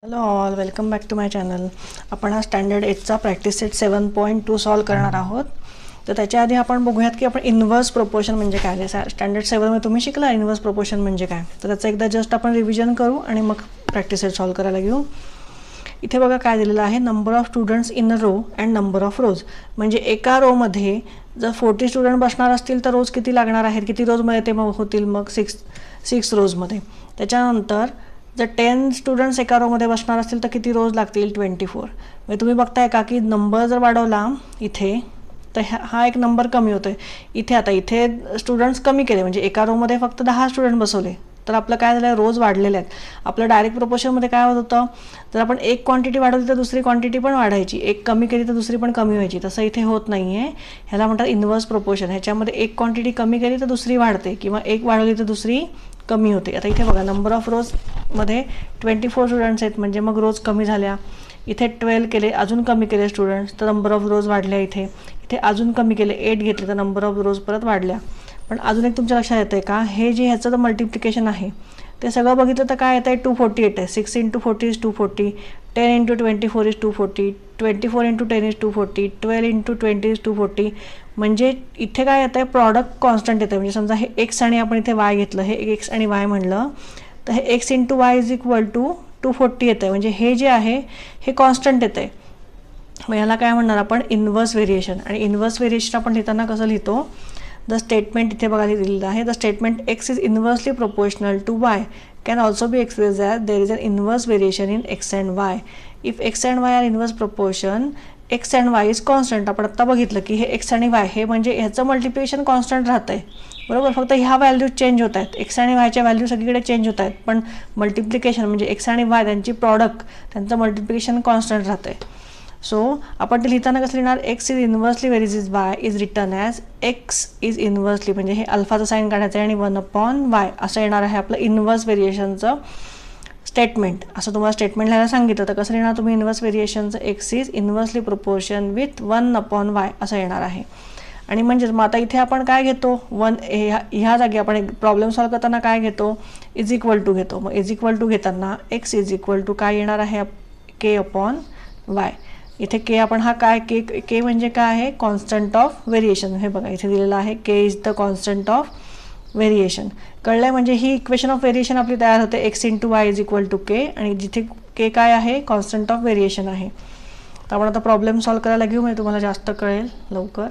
Hello all, welcome back to my channel. आपण हा standard 8चा प्रॅक्टिस सेट 7.2 सॉल्व करणार आहोत. तर त्याच्या आधी आपण बघूयात की आपण इन्व्हर्स प्रोपोर्शन म्हणजे काय. स्टँडर्ड 7मध्ये तुम्ही शिकला इन्व्हर्स प्रोपोर्शन म्हणजे काय. तर त्याचं एकदा जस्ट आपण रिव्हिजन करू आणि मग प्रॅक्टिस सेट सॉल्व करायला घेऊ. इथे बघा काय दिलेलं आहे, number of students in a row and number of rows. म्हणजे एका रोमध्ये जर 40 स्टुडंट बसणार असतील तर रोज किती लागणार आहेत, किती रोजमध्ये ते मग होतील, मग सिक्स रोजमध्ये. त्याच्यानंतर जर 10 स्टुडंट्स एका रोमध्ये बसणार असतील तर किती रोज लागतील, 24. म्हणजे तुम्ही बघताय का की नंबर जर वाढवला इथे तर हा एक नंबर कमी होतो आहे. इथे स्टुडंट्स कमी केले, म्हणजे एका रोमध्ये फक्त 10 स्टुडंट बसवले तर आपलं काय झालं, रोज वाढलेले आहेत. आपलं डायरेक्ट प्रोपोर्शनमध्ये काय होत होतं, जर आपण एक क्वांटिटी वाढवली तर दुसरी क्वांटिटी पण वाढायची, एक कमी केली तर दुसरी पण कमी व्हायची. तसं इथे होत नाही आहे. ह्याला म्हणतात इन्व्हर्स प्रोपोर्शन. ह्याच्यामध्ये एक क्वांटिटी कमी केली तर दुसरी वाढते किंवा एक वाढवली तर दुसरी कमी होते. आता इथे बघा नंबर ऑफ रोजमध्ये 24 स्टुडंट्स आहेत, म्हणजे मग रोज कमी झाल्या. इथे 12 केले, अजून कमी केले स्टुडंट्स तर नंबर ऑफ रोज वाढल्या. इथे अजून कमी केले, 8 घेतले तर नंबर ऑफ रोज परत वाढल्या. पण अजून एक तुमच्या लक्षात येतं आहे का, हे जे ह्याचं तर मल्टिप्लिकेशन आहे ते सगळं बघितलं तर काय येतं आहे, 248 आहे. 6 × 40 इज 240, 10 × 24 इज 240, 24 × 10 इज 240, 12 × 20 इज 240. म्हणजे इथे काय येतं आहे, प्रॉडक्ट कॉन्स्टंट येतं आहे. म्हणजे समजा हे एक्स आणि आपण इथे वाय घेतलं, हे एक्स आणि वाय म्हणलं तर हे x × Y is equal to 240 येतं आहे. म्हणजे हे जे आहे हे कॉन्स्टंट येतं आहे. मग ह्याला काय म्हणणार आपण, इन्व्हर्स व्हेरिएशन. आणि इन्व्हर्स व्हेरिएशन आपण लिहिताना कसं लिहितो, द स्टेटमेंट इथे बघा दिलेलं आहे, the statement x is inversely proportional to y can also be express as there is an inverse variation in x and y. If x and y are inverse proportion, x and y is constant. आपण आत्ता बघितलं की हे x आणि Y हे म्हणजे ह्याचं multiplication constant राहतं आहे, बरोबर. फक्त ह्या व्हॅल्यूज चेंज होत आहेत, एक्स आणि वायच्या व्हॅल्यू सगळीकडे चेंज होत आहेत, पण मल्टिप्लिकेशन म्हणजे एक्स आणि वाय त्यांची प्रॉडक्ट, त्यांचं मल्टिप्लिकेशन कॉन्स्टंट राहतं आहे. सो आपण ते लिहिताना कसं लिहिणार, X is inversely varies Y is return as X is inversely, म्हणजे हे अल्फाचं साईन काढायचं आहे आणि 1/y असं येणार आहे आपलं इन्व्हर्स व्हेरिएशनचं स्टेटमेंट. असं तुम्हाला स्टेटमेंट लिहायला सांगितलं तर कसं लिहिणार तुम्ही, इन्व्हर्स व्हेरिएशनचं X is inversely proportion with 1/y असं येणार आहे. आणि म्हणजेच मग आता इथे आपण काय घेतो, ह्या जागी आपण एक प्रॉब्लेम सॉल्व करताना काय घेतो, इज इक्वल टू घेतो. मग इज इक्वल टू घेताना एक्स इज इक्वल टू काय येणार आहे, k/y. इथे के आपण हा काय, के म्हणजे काय आहे, कॉन्स्टंट ऑफ व्हेरिएशन. हे बघा इथे दिलेलं आहे, K is the constant of variation. कळलं, म्हणजे ही इक्वेशन ऑफ व्हेरिएशन आपली तयार होते, X × Y is equal to K, आणि जिथे के काय आहे, कॉन्स्टंट ऑफ व्हेरिएशन आहे. तर आपण आता प्रॉब्लेम सॉल्व करायला घेऊ, म्हणजे तुम्हाला जास्त कळेल लवकर.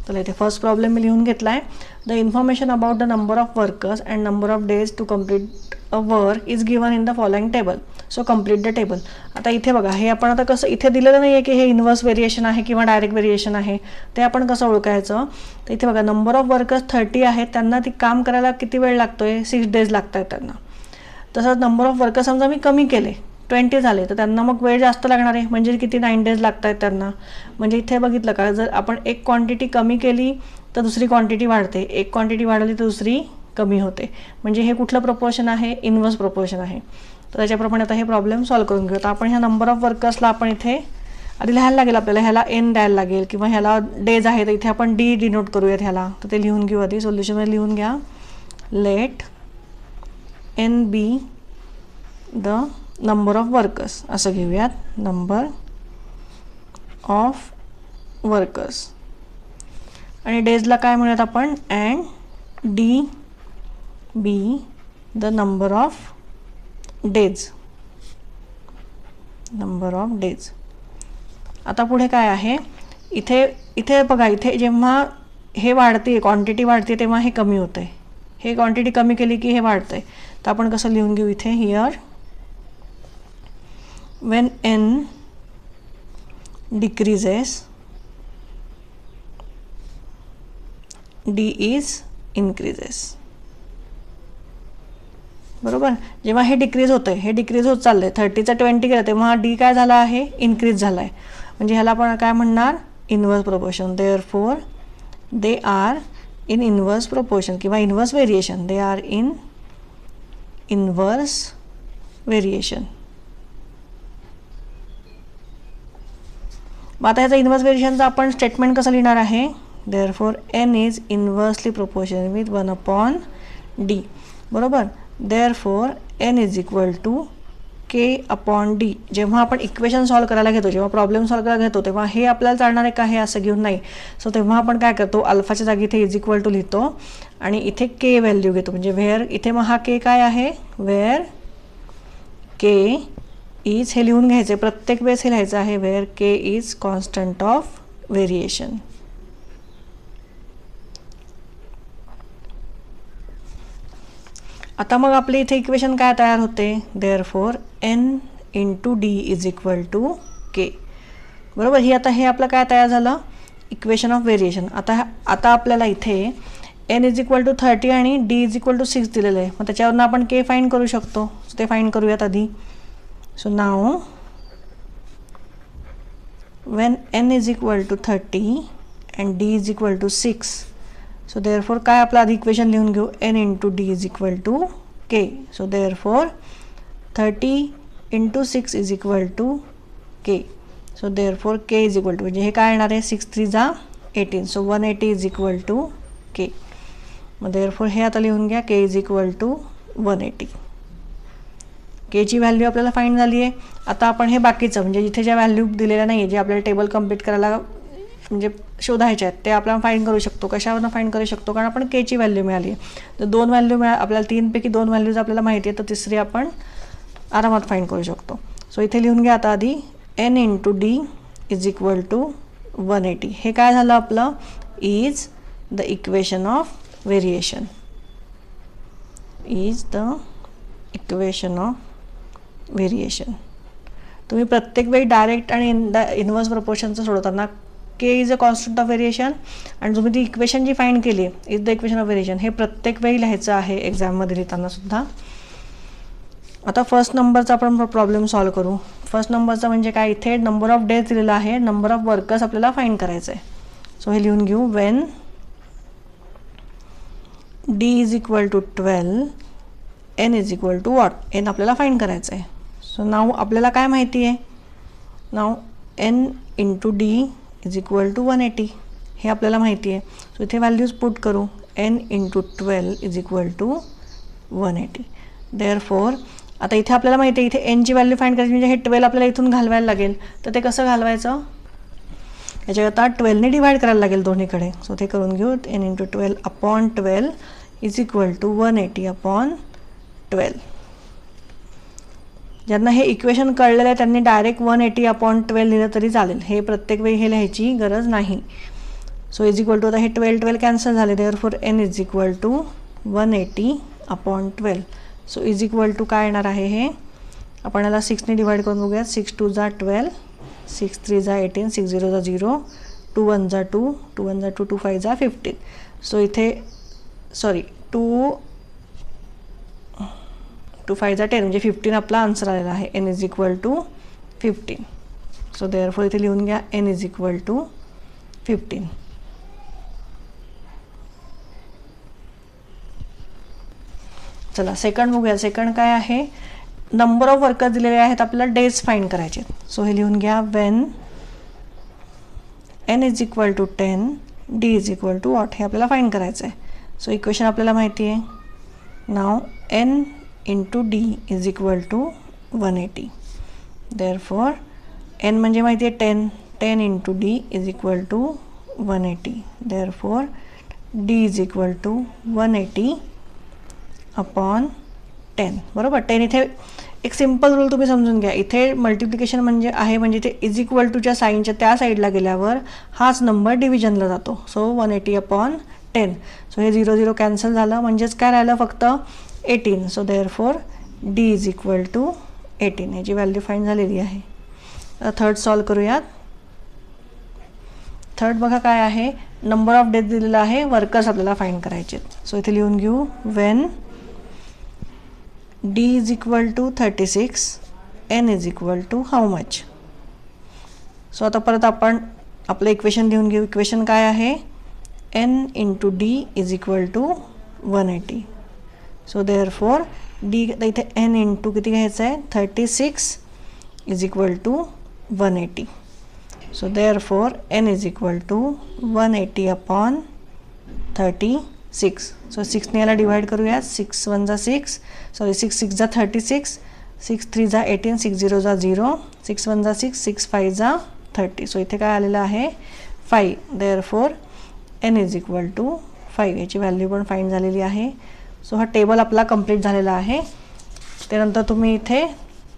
तर इथे फर्स्ट प्रॉब्लेम मी लिहून घेतला आहे. The information about the number of workers and number of days to complete a work is given in the following table, so complete the table. आता इथे बघा, हे आपण आता कसं इथे दिलेलं नाही आहे की हे इन्व्हर्स व्हेरिएशन आहे किंवा डायरेक्ट व्हेरिएशन आहे, ते आपण कसं ओळखायचं. तर इथे बघा नंबर ऑफ वर्कर्स 30 आहेत, त्यांना ती काम करायला किती वेळ लागतो आहे, 6 डेज लागत आहेत त्यांना. तसंच नंबर ऑफ वर्कर्स समजा मी कमी केले, 20 झाले, तर त्यांना मग वेळ जास्त लागणार आहे, म्हणजे किती 9 डेज लागत आहेत त्यांना. म्हणजे इथे बघितलं का, जर आपण एक क्वांटिटी कमी केली तर दुसरी क्वांटिटी वाढते, एक क्वांटिटी वाढवली तर दुसरी कमी होते. म्हणजे हे कुठलं प्रोपोर्शन आहे, इन्व्हर्स प्रोपोर्शन आहे. तर त्याच्याप्रमाणे आता हे प्रॉब्लेम सॉल्व करून घेऊ. तर आपण ह्या नंबर ऑफ वर्कर्सला आपण इथे आधी लिहायला लागेल, आपल्याला ह्याला एन द्यायला लागेल किंवा ह्याला डेज आहे तर इथे आपण डी डिनोट करूयात ह्याला. तर ते लिहून घेऊ आधी, सोल्युशनमध्ये लिहून घ्या. Let n be the number of workers असं घेऊयात, नंबर ऑफ वर्कर्स. आणि डेजला काय म्हणूयात आपण, and D B the number of days, number of days. आता पुढे काय आहे, इथे बघा, इथे जेव्हा हे वाढते, क्वांटिटी वाढते तेव्हा हे कमी होतं आहे, हे क्वांटिटी कमी केली की हे वाढतं आहे. तर आपण कसं लिहून घेऊ इथे, here when n decreases d is increases, बरोबर. जेव्हा हे डिक्रीज होतं आहे, हे डिक्रीज होत चाललं आहे, 30चा 20 केलं तेव्हा डी काय झाला आहे, इन्क्रीज झाला आहे. म्हणजे ह्याला आपण काय म्हणणार, inverse proportion. Therefore they are in inverse proportion किंवा inverse variation, they are in inverse variation. मग आता ह्याचा इन्व्हर्स व्हेरिएशनचा आपण स्टेटमेंट कसं लिहिणार आहे, therefore n is inversely proportion with 1/d, बरोबर. Therefore n is equal to k/d. जेव्हा आपण इक्वेशन सॉल्व करायला घेतो, जेव्हा प्रॉब्लेम सॉल्व करायला घेतो, तेव्हा हे आपल्याला चालणार आहे का हे असं घेऊन नाही. सो तेव्हा आपण काय करतो, अल्फाच्या जागी इथे इज इक्वल टू लिहितो आणि इथे के व्हॅल्यू घेतो. म्हणजे वेअर इथे मग हा के काय आहे, वेअर के इज, हे लिहून घ्यायचे प्रत्येक वेळेस, हे लिहायचं आहे where K is constant of variation. आता मग आपले इथे इक्वेशन काय तयार होते, therefore n into D is equal to K. बरोबर, ही आता हे आपलं काय तयार झालं, इक्वेशन ऑफ व्हेरिएशन. आता आपल्याला इथे n इज इक्वल टू 30 आणि d इज इक्वल टू 6 दिलेलं आहे. मग त्याच्यावरून आपण के फाइंड करू शकतो. सो ते फाइंड करूयात आधी. So now when n is equal to 30 and d is equal to 6, so therefore काय आपलं आधी इक्वेशन लिहून घेऊ, n into d is equal to k. so therefore 30 into 6 is equal to k. so therefore k is equal to, म्हणजे हे काय येणार आहे, 6 3 जा 18, so 180 is equal to k. मग therefore हे आता लिहून घ्या, k is equal to 180. के ची व्हॅल्यू आपल्याला फाइंड झाली आहे. आता आपण हे बाकीचं म्हणजे जिथे ज्या व्हॅल्यू दिलेल्या नाही आहे, जे आपल्याला टेबल कम्प्लीट करायला म्हणजे शोधायचे आहेत, ते आपल्याला फाइंड करू शकतो. कशावरून फाइंड करू शकतो, कारण आपण के ची व्हॅल्यू मिळाली आहे. तर 2 व्हॅल्यू आपल्याला 3 पैकी 2 व्हॅल्यूज आपल्याला माहिती आहे, तर तिसरी आपण आरामात फाइंड करू शकतो. सो इथे लिहून घ्या आता आधी n into D is equal to 180. हे काय झालं आपलं, is the equation of variation, is the equation of variation. तुम्ही प्रत्येक वेळी डायरेक्ट आणि इनवर्स प्रपोर्शनचं सोडवताना K is a constant of variation आणि तुम्ही ती इक्वेशन जी फाइंड केली आहे is the equation of variation, हे प्रत्येक वेळी लिहायचं आहे एक्झाममध्ये लिहिताना सुद्धा. आता फर्स्ट नंबरचा आपण प्रॉब्लेम सॉल्व करू. फर्स्ट नंबरचा म्हणजे काय, इथे नंबर ऑफ डेज दिलेला आहे, नंबर ऑफ वर्कर्स आपल्याला फाइंड करायचं आहे. सो हे लिहून घेऊ, when d is equal to 12 n is equal to what, n आपल्याला फाइंड करायचं आहे. सो नाव आपल्याला काय माहिती आहे, now n into D is equal to 180, हे आपल्याला माहिती आहे. सो इथे व्हॅल्यूज पुट करू, n into 12 is equal to 180. Therefore आता इथे आपल्याला माहिती आहे, इथे n ची व्हॅल्यू फाइंड करायची म्हणजे हे 12 आपल्याला इथून घालवायला लागेल. तर ते कसं घालवायचं, याच्याकरता 12 ने डिवाइड करायला लागेल दोन्हीकडे. सो ते करून घेऊ, n into 12 upon 12 is equal to 180 upon 12. ज्यांना हे इक्वेशन कळलेलं आहे त्यांनी डायरेक्ट 180 अपॉन 12 लिहिलं तरी चालेल, हे प्रत्येक वेळी हे लिहायची गरज नाही. सो इज इक्वल टू, आता हे 12 कॅन्सल झाले, therefore n is equal to 180 upon 12. So is equal to काय येणार आहे, हे आपण याला 6 ने डिवाइड करून बघूयात. 6 2 जा 12, 6 3 जा 18, 6 0 जा 0, 2 1 जा 2, 2 1 जा 2, 2 5 जा 15. सो इथे सॉरी 2 5 जा 10 म्हणजे 15 आपला आन्सर आलेला आहे. n is equal to 15. So therefore इथे लिहून घ्या, n इज इक्वल टू 15. चला सेकंड बघूया. सेकंड काय आहे, नंबर ऑफ वर्कर्स दिलेले आहेत, आपल्याला डेज फाइंड करायचे. सो हे लिहून घ्या, when n is equal to 10 d is equal to what, हे आपल्याला फाइंड करायचं आहे. सो इक्वेशन आपल्याला माहिती आहे, now n into D is equal to 180. Therefore n म्हणजे माहिती आहे 10, 10 into D is equal to 180. Therefore d is equal to 180 upon 10. बरोबर, 10 इथे एक सिम्पल रूल तुम्ही समजून घ्या, इथे मल्टिप्लिकेशन म्हणजे आहे, म्हणजे ते इज इक्वल टूच्या साईनच्या त्या साईडला गेल्यावर हाच नंबर डिव्हिजनला जातो. So 180 upon 10. सो हे 0 0 कॅन्सल झालं, म्हणजेच काय राहिलं फक्त 18. So therefore d is equal to 18, याची व्हॅल्यू फाइंड झालेली आहे. थर्ड सॉल्व करूयात. थर्ड बघा काय आहे, नंबर ऑफ डेज दिलेला आहे, वर्कर्स आपल्याला फाइंड करायचे. सो इथे लिहून घेऊ, when d is equal to 36, n is equal to how much. So आता परत आपण आपलं इक्वेशन लिहून घेऊ. इक्वेशन काय आहे, n into D is equal to 180. So therefore d इथे n इंटू किती घ्यायचं आहे, 36 is equal to 180. So therefore n is equal to 180 upon 36. So 6 ने याला डिवाइड करूया, 6 1 जा 6, सॉरी 6 6 जा 36, 6 3 जा 18, 6 0 जा 0, 6 1 जा 6, 6 5 जा 30. सो इथे काय आलेलं आहे 5. Therefore n is equal to 5. याची व्हॅल्यू पण फाइंड झालेली आहे. सो हा टेबल आपला कंप्लीट झालेला आहे. त्यानंतर तुम्ही इथे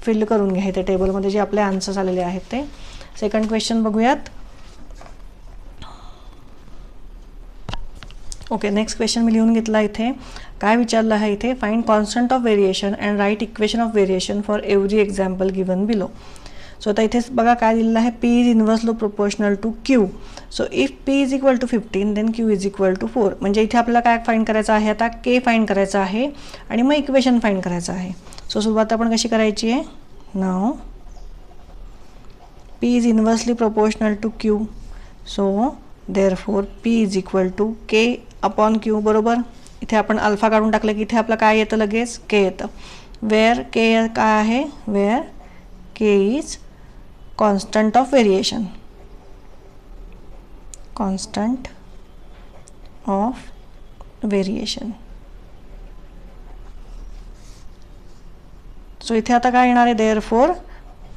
फिल करून घ्या इथे टेबलमध्ये जे आपले आन्सर्स आलेले आहेत ते. सेकंड क्वेश्चन बघूयात. ओके, नेक्स्ट क्वेश्चन मी लिहून घेतला. इथे काय विचारलं आहे इथे, find constant of variation and write equation of variation for every example given below. So आता इथेच बघा काय दिलेलं आहे, P is inversely proportional to Q. So if P is equal to 15 then Q is equal to 4. म्हणजे इथे आपल्याला काय फाइंड करायचं आहे, आता के फाइंड करायचं आहे आणि मग इक्वेशन फाइंड करायचं आहे. सो सुरुवात आपण कशी करायची आहे, now P is inversely proportional to Q. So therefore P is equal to K upon Q. बरोबर, इथे आपण अल्फा काढून टाकलं की इथे आपलं काय येतं, लगेच के येतं. वेअर के काय आहे, where K is constant of variation, constant of variation. So इथे आता काय येणार आहे, therefore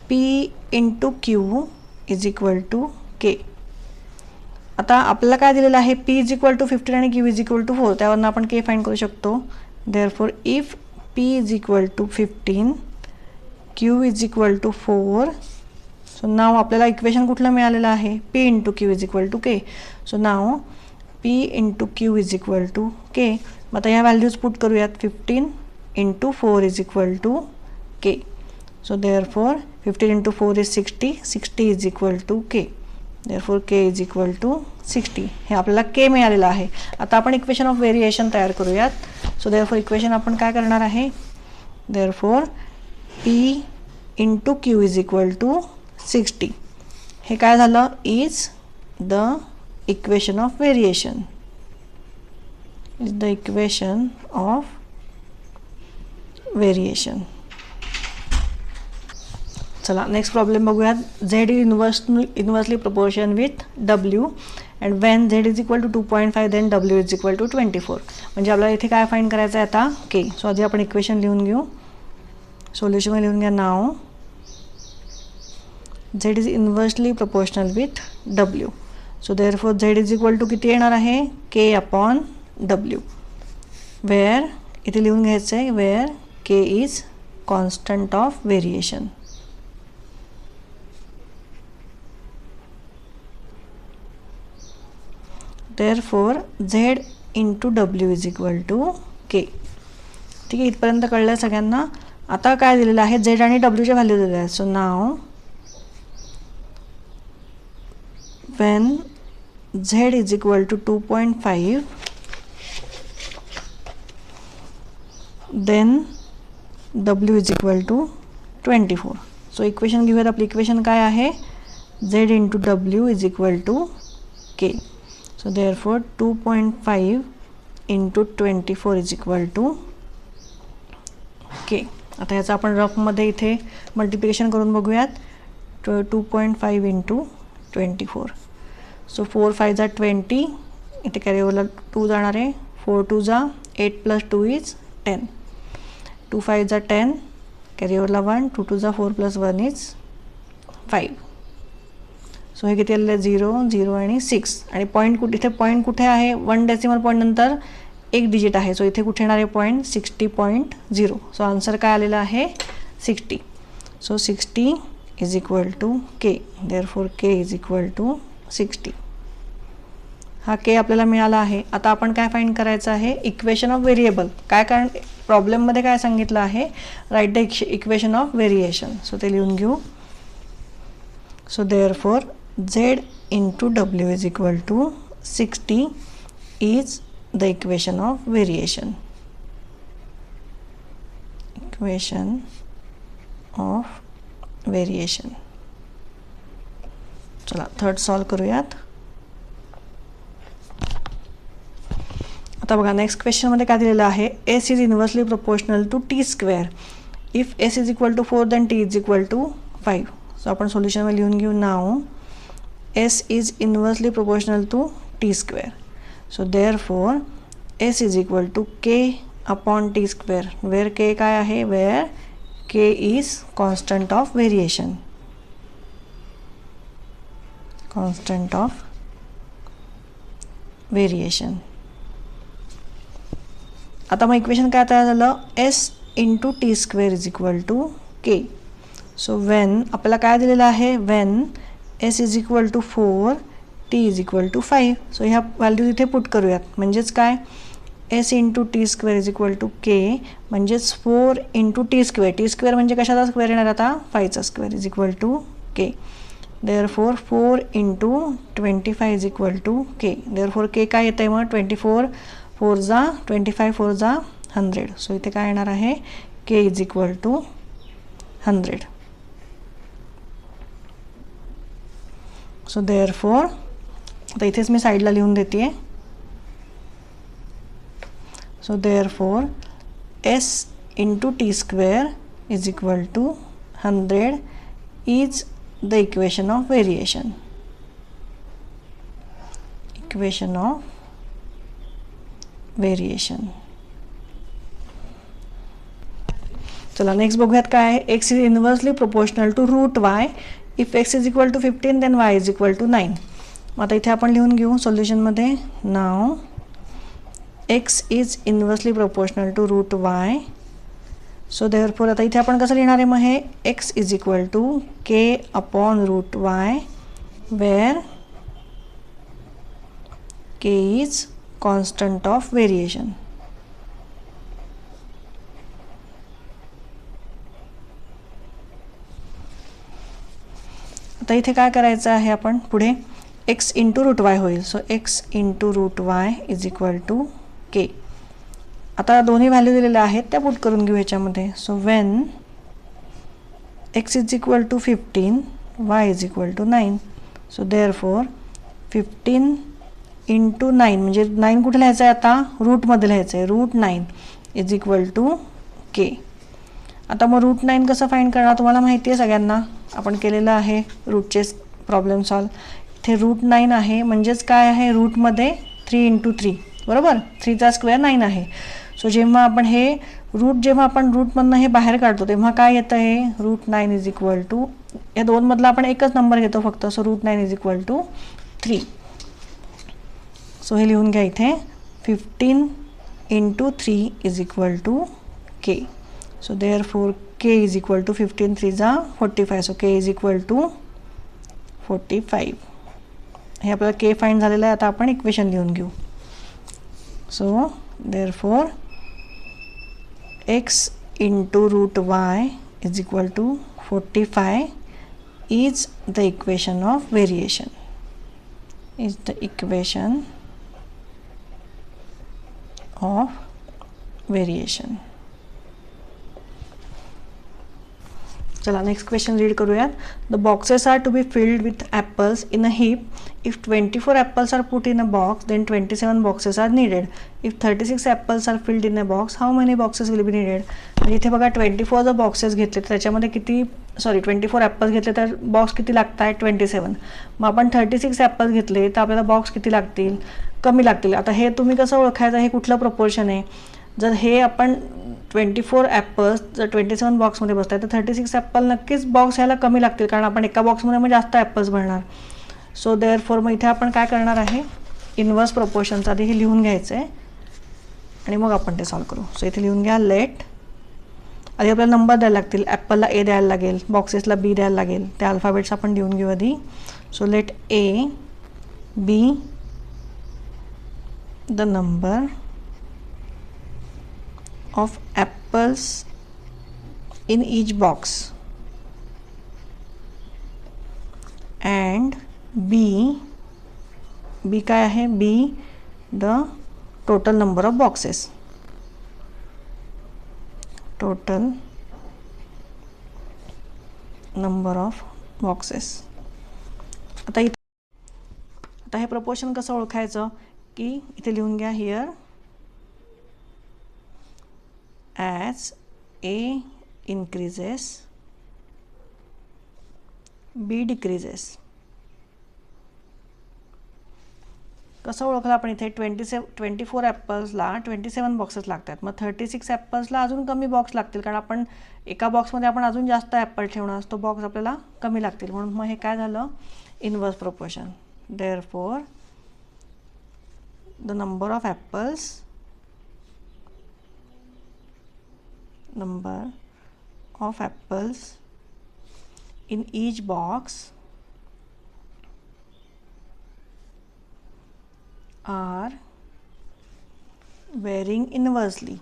P into Q is equal to K. आता आपल्याला काय दिलेलं आहे, पी इज इक्वल टू 15 आणि क्यू इज इक्वल टू 4. त्यावरनं आपण के फाइंड करू शकतो. Therefore if P is equal to 15 Q is equal to 4. So now आपल्याला इक्वेशन कुठलं मिळालेलं आहे, P into Q is equal to K. So now P into Q is equal to K. मग आता ह्या values put करूयात. 15 into 4 is equal to K. So therefore 15 into 4 is 60, 60 is equal to K. Therefore K is equal to 60. हे आपल्याला के मिळालेलं आहे. आता आपण इक्वेशन ऑफ व्हेरिएशन तयार करूयात. सो देअरफॉर इक्वेशन आपण काय करणार आहे, therefore P into Q is equal to 60. हे काय झालं, is the equation of variation, is the equation of variation. चला नेक्स्ट प्रॉब्लेम बघूयात. Z is inversely proportion with W and when Z is equal to 2.5 then W is equal to 24. म्हणजे आपल्याला इथे काय find करायचं आहे आता, के. सो आधी आपण इक्वेशन लिहून घेऊ. सोल्युशन लिहून घ्या. Now Z is inversely proportional with W. So therefore Z is equal to किती येणार आहे, के अपॉन डब्ल्यू. वेअर इथे लिहून घ्यायचं आहे, where K is constant of variation. Therefore Z into W is equal to K. ठीक आहे, इथपर्यंत कळलं सगळ्यांना. आता काय दिलेलं आहे, झेड आणि डब्ल्यूच्या व्हॅल्यू दिलेल्या आहेत. So now when Z is equal to 2.5 then W is equal to 24. So equation घेऊयात. आपली इक्वेशन काय आहे, Z into W is equal to K. So therefore 2.5 into 24 is equal to k. आता याचा आपण रफमध्ये इथे मल्टिप्लिकेशन करून बघूयात. 2.5 इंटू 24. सो 4 5 जा 20, इथे कॅरी ओव्हरला 2 जाणार आहे. 4 2 जा 8 प्लस 2 इज 10. 2 5 जा 10, कॅरी ओव्हरला 1, 2 2 जा 4 प्लस 1 इज 5. सो हे किती आलेलं आहे, 0 0 आणि 6. आणि पॉईंट कुठे, इथे पॉईंट कुठे आहे, 1 डेसिमल पॉईंट नंतर एक डिजिट आहे. सो इथे कुठे येणार आहे पॉईंट, 60.0. सो आन्सर काय आलेला आहे, 60. So 60 is equal to K. Therefore K is equal to 60. हा के आपल्याला मिळाला आहे. आता आपण काय फाइंड करायचं आहे, इक्वेशन ऑफ व्हेरिएबल. काय कारण प्रॉब्लेममध्ये काय सांगितलं आहे, write the equation of variation. So ते लिहून घेऊ. So therefore Z into W is equal to 60 is the equation of variation. Equation of variation. चला थर्ड सॉल्व करूयात. आता बघा नेक्स्ट क्वेश्चनमध्ये काय दिलेलं आहे, S is inversely proportional to t square. If S is equal to 4 then t is equal to 5. So आपण सोल्युशनमध्ये लिहून घेऊ. नाव S is inversely proportional to t square. So therefore S is equal to k upon t square. Where k काय आहे, where K is constant of variation. Constant of variation. आता मग equation काय तयार झालं, S into T square is equal to K. So when आपल्याला काय दिलेलं आहे, when S is equal to 4, T is equal to 5. So ह्या व्हॅल्यूज इथे पुट करूयात. म्हणजेच काय, S into T square is equal to K, म्हणजेच 4 into T square. T square म्हणजे कशाचा स्क्वेअर येणार आता, 5चा square is equal to K. Therefore 4 into 25 is equal to K. Therefore के काय येतं आहे मग, 24 4 जा 25 4 जा 100. सो इथे काय येणार आहे, K is equal to 100. So therefore आता इथेच मी साईडला लिहून देते आहे. So therefore S into T square is equal to 100 is the equation of variation. Equation of variation. चला नेक्स्ट बघूयात काय आहे. X is inversely proportional to root Y. If X is equal to 15 then Y is equal to 9. मग आता इथे आपण लिहून घेऊ सोल्युशनमध्ये. Now X is inversely proportional to root Y. So therefore आता इथे आपण कसं लिहिणार आहे मग हे, X is equal to K upon root Y where K is constant of variation. आता इथे काय करायचं आहे आपण पुढे, एक्स इंटू रूट वाय होईल. So X into root Y is equal to K. आता दोन्ही व्हॅल्यू दिलेल्या आहेत त्या पुट करून घेऊ ह्याच्यामध्ये. So when X is equal to 15 Y is equal to 9. So therefore 15 into 9 म्हणजे 9 कुठे लिहायचं आहे आता, रूटमध्ये लिहायचं आहे. Route 9 is equal to K. आता मग रूट 9 कसं फाईंड करणार, तुम्हाला माहिती आहे सगळ्यांना, आपण केलेलं आहे रूटचे प्रॉब्लेम सॉल्व. इथे रूट 9 आहे म्हणजेच काय आहे, रूटमध्ये 3 इंटू 3 बरोबर, 3चा स्क्वेअर 9 आहे. सो जेव्हा आपण हे रूट, जेव्हा आपण रूटमधनं हे बाहेर काढतो तेव्हा काय येतं आहे, रूट 9 इज इक्वल टू, या दोनमधला आपण एकच नंबर घेतो फक्त. So root 9 is equal to 3. So हे लिहून घ्या इथे, 15 into 3 is equal to K. So therefore K is equal to 15 3 जा 45. So K is equal to 45. हे आपल्याला के फाइंड झालेलं आहे. आता आपण इक्वेशन लिहून घेऊ. So therefore X into root Y is equal to 45 is the equation of variation. Is the equation of variation. चला नेक्स्ट क्वेश्चन रीड करूयात. The boxes are to be filled with apples in a heap. If 24 apples are put in a box then 27 boxes are needed. If 36 apples are filled in a box how many boxes will be needed. म्हणजे इथे बघा 24 जर boxes घेतले तर त्याच्यामध्ये किती, 24 apples घेतले तर बॉक्स किती लागत आहे, 27. मग आपण 36 ॲपल्स घेतले तर आपल्याला बॉक्स किती लागतील, कमी लागतील. आता हे तुम्ही कसं ओळखायचं, हे कुठलं प्रपोर्शन आहे. जर हे आपण 24 ॲपल्स जर 27 बॉक्समध्ये बसत आहे तर 36 ॲपल नक्कीच बॉक्स ह्याला कमी लागतील, कारण आपण एका बॉक्समध्ये मग जास्त ॲपल्स भरणार. सो देअरफॉर मग इथे आपण काय करणार आहे, इन्व्हर्स प्रोपोर्शनचं आधी हे लिहून घ्यायचं आहे आणि मग आपण ते सॉल्व करू. सो इथे लिहून घ्या, लेट, आधी आपल्याला नंबर द्यायला लागतील. ॲपलला ए द्यायला लागेल, बॉक्सेसला बी द्यायला लागेल. त्या अल्फाबेट्स आपण लिहून घेऊ आधी. So let A B the number of apples in each box and B काय आहे, B the total number of boxes. Total number of boxes. आता हे प्रपोर्शन कसं ओळखायचं की इथे लिहून घ्या, here as A increases B decreases. कसं ओळखलं आपण इथे 24 ॲपल्सला 27 बॉक्सेस लागतात. मग 36 ॲपल्सला अजून कमी बॉक्स लागतील, कारण आपण एका बॉक्समध्ये आपण अजून जास्त ॲपल ठेवणार, तो बॉक्स आपल्याला कमी लागतील. म्हणून मग हे काय झालं, inverse proportion. Therefore the number of apples in each box are varying inversely.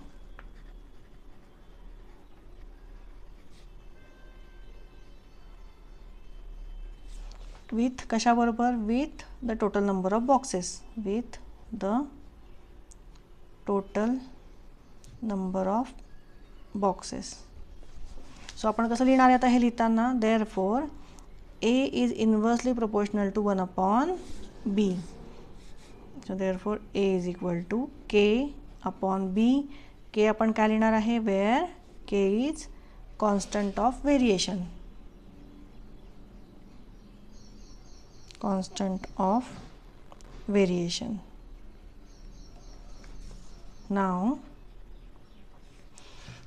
With कशाबरोबर, with the total number of boxes, with the total number of boxes. So आपण कसं लिहिणार आहे आता हे लिहिताना, therefore A is inversely proportional to 1/b. So therefore A is equal to K/B. K आपण काय लिहिणार आहे, where K is constant of variation. Now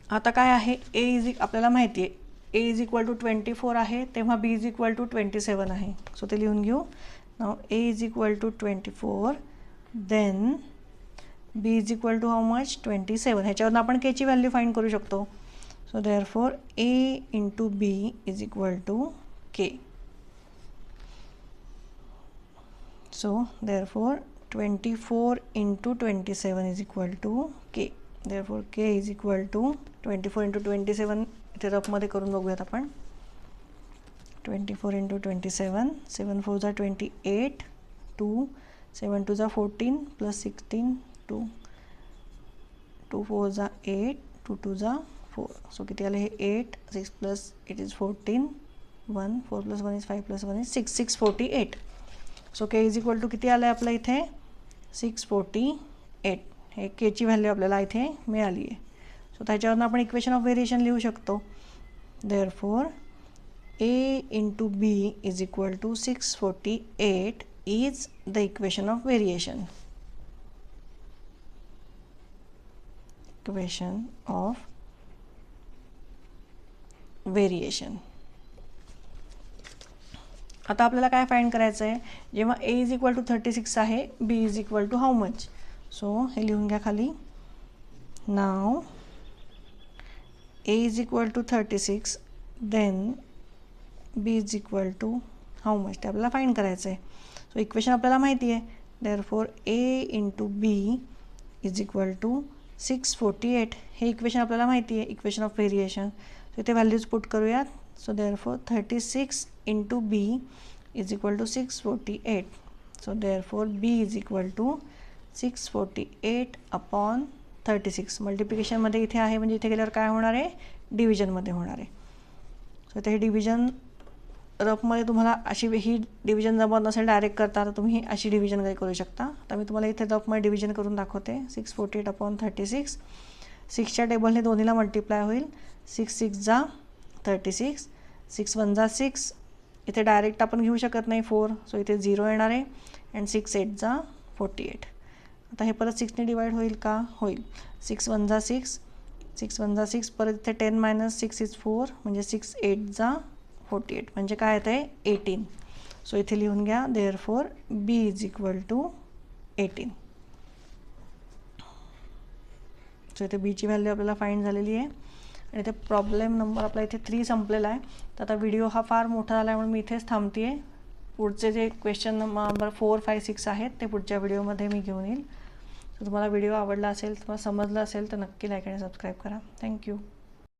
आता काय आहे, आपल्याला माहिती आहे A इज इक्वल टू 24 आहे, तेव्हा B इज इक्वल टू 27 आहे. सो ते लिहून घेऊ. Now A is equal to 24, then B is equal to how much, 27. ह्याच्यावरून आपण K ची व्हॅल्यू फाइंड करू शकतो. So therefore A into B is equal to K. So therefore 24 into 27 is equal to K. Therefore K is equal to 24 into 27 इथे रफमध्ये करून बघूयात आपण. 24 into 27, 7 4 जा 28, 2 7 2 जा 14 प्लस 16, 2 4 जा 8, 2 2 जा 4. सो किती आले हे 8, 6 plus 8 is 14, 1 4 plus 1 is 5 plus 1 is 6, 648. So K is equal to किती आलं आहे आपल्या इथे, 648. हे K ची व्हॅल्यू आपल्याला इथे मिळाली आहे. सो त्याच्यावरून आपण इक्वेशन ऑफ व्हेरिएशन लिहू शकतो. Therefore A into B is equal to 648 is the equation of variation. आता आपल्याला काय फाइंड करायचं आहे, जेव्हा A इज इक्वल टू 36 आहे, B is equal to how much. So हे लिहून घ्या खाली. Now A is equal to 36, then B is equal to how much, ते आपल्याला फाइंड करायचं आहे. सो इक्वेशन आपल्याला माहिती आहे. Therefore A into B is equal to 648. हे इक्वेशन आपल्याला माहिती आहे, इक्वेशन ऑफ व्हेरिएशन. सो इथे व्हॅल्यूज पुट करूयात. So therefore 36 into B is equal to 648. So therefore B is equal to 648/36. मल्टिप्लिकेशनमध्ये इथे आहे, म्हणजे इथे गेल्यावर काय होणार आहे, डिव्हिजनमध्ये होणार आहे. सो इथे हे डिव्हिजन रफमध्ये तुम्हाला अशी ही डिव्हिजन जमत नसेल डायरेक्ट करता, तर तुम्ही अशी डिव्हिजन काही करू शकता. आता मी तुम्हाला इथे रफमध्ये डिव्हिजन करून दाखवते. 648/36. 6च्या टेबलने दोन्हीला मल्टिप्लाय होईल. 6 6 जा 36, 6 1 जा 6. इथे डायरेक्ट आपण घेऊ शकत नाही 4, सो इथे 0 येणार आहे. अँड 6 8 जा 48. आता हे परत 6ने डिवाइड होईल का, होईल. 6 1 जा 6, 6 1 जा 6, परत इथे 10 - 6 इज 4, म्हणजे 6 8 जा 48, म्हणजे काय येतं आहे 18. सो इथे लिहून घ्या. Therefore B is equal to 18. So इथे B ची व्हॅल्यू आपल्याला फाइंड झालेली आहे. आणि इथे प्रॉब्लेम नंबर आपला इथे 3 संपलेला आहे. तर आता व्हिडिओ हा फार मोठा झाला आहे, म्हणून मी इथेच थांबते आहे. पुढचे जे क्वेश्चन नंबर 4 5 6 आहेत ते पुढच्या व्हिडिओमध्ये मी घेऊन येईल. तर तुम्हाला व्हिडिओ आवडला असेल, तुम्हाला समजलं असेल तर नक्की लाईक आणि सबस्क्राईब करा. थँक्यू.